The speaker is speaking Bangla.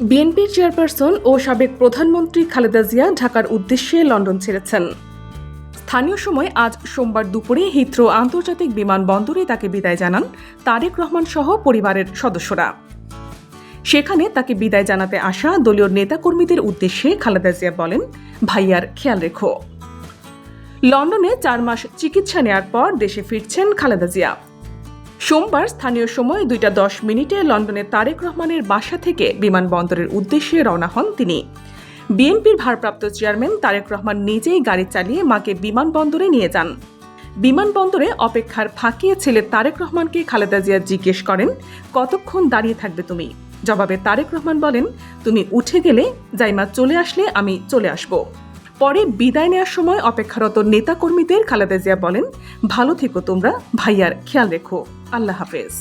বিএনপির চেয়ারপারসন ও সাবেক প্রধানমন্ত্রী খালেদা জিয়া ঢাকার উদ্দেশ্যে লন্ডন ছেড়েছেন। স্থানীয় সময় আজ সোমবার দুপুরে হিথ্রো আন্তর্জাতিক বিমানবন্দরে তাকে বিদায় জানান তারেক রহমান সহ পরিবারের সদস্যরা। সেখানে তাকে বিদায় জানাতে আসা দলীয় নেতাকর্মীদের উদ্দেশ্যে খালেদা জিয়া বলেন, ভাইয়ার খেয়াল রেখো। লন্ডনে 4 মাস চিকিৎসা নেয়ার পর দেশে ফিরছেন খালেদা জিয়া। সোমবার স্থানীয় সময় 2:10 লন্ডনের তারেক রহমানের বাসা থেকে বিমানবন্দরের উদ্দেশ্যে রওনা হন তিনি। বিএনপির ভারপ্রাপ্ত চেয়ারম্যান তারেক রহমান নিজেই গাড়ি চালিয়ে মাকে বিমানবন্দরে নিয়ে যান। বিমানবন্দরে অপেক্ষার ফাঁকে ছেলে তারেক রহমানকে খালেদা জিয়া জিজ্ঞেস করেন, কতক্ষণ দাঁড়িয়ে থাকবে তুমি? জবাবে তারেক রহমান বলেন, তুমি উঠে গেলে জাইমা চলে আসলে আমি চলে আসব। পরে বিদায় নেওয়ার সময় অপেক্ষারত নেতাকর্মীদের খালেদা জিয়া বলেন, ভালো থেকো তোমরা, ভাইয়ার খেয়াল রেখো, আল্লাহ হাফেজ।